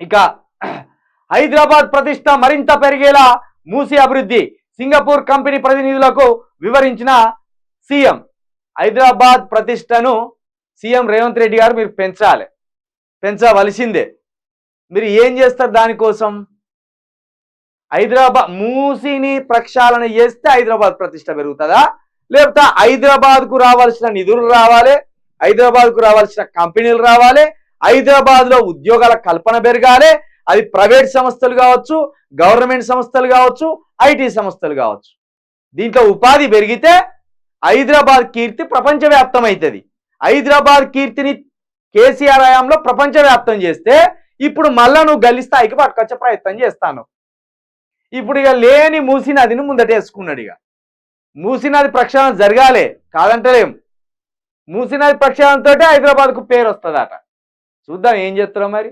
ఇక హైదరాబాద్ ప్రతిష్ట మరింత పెరిగేలా మూసీ అభివృద్ధి సింగపూర్ కంపెనీ ప్రతినిధులకు వివరించిన సీఎం. హైదరాబాద్ ప్రతిష్టను సీఎం రేవంత్ రెడ్డి గారు మీరు పెంచవలసిందే. మీరు ఏం చేస్తారు దానికోసం? హైదరాబాద్ మూసీని ప్రక్షాళన చేస్తే హైదరాబాద్ ప్రతిష్ట పెరుగుతుందా, లేకపోతే హైదరాబాద్కు రావాల్సిన నిధులు రావాలి, హైదరాబాద్కు రావాల్సిన కంపెనీలు రావాలి, హైదరాబాద్లో ఉద్యోగాల కల్పన పెరగాలి, అది ప్రైవేట్ సంస్థలు కావచ్చు, గవర్నమెంట్ సంస్థలు కావచ్చు, ఐటీ సంస్థలు కావచ్చు. దీంట్లో ఉపాధి పెరిగితే హైదరాబాద్ కీర్తి ప్రపంచవ్యాప్తం అవుతుంది. హైదరాబాద్ కీర్తిని కేసీఆర్ హయాంలో ప్రపంచవ్యాప్తం చేస్తే ఇప్పుడు మళ్ళా నువ్వు గల్లీ స్థాయికి పట్టుకొచ్చే ప్రయత్నం చేస్తాను. ఇప్పుడు ఇక లేని మూసీ నదిని ముందటేసుకున్నాడు. ఇక మూసీ నది ప్రక్షాళన జరగాలి, కాదంటలేం. మూసీ నది ప్రక్షాళనతో హైదరాబాద్కు పేరు వస్తుందట. చూద్దాం ఏం చేస్తారో మరి.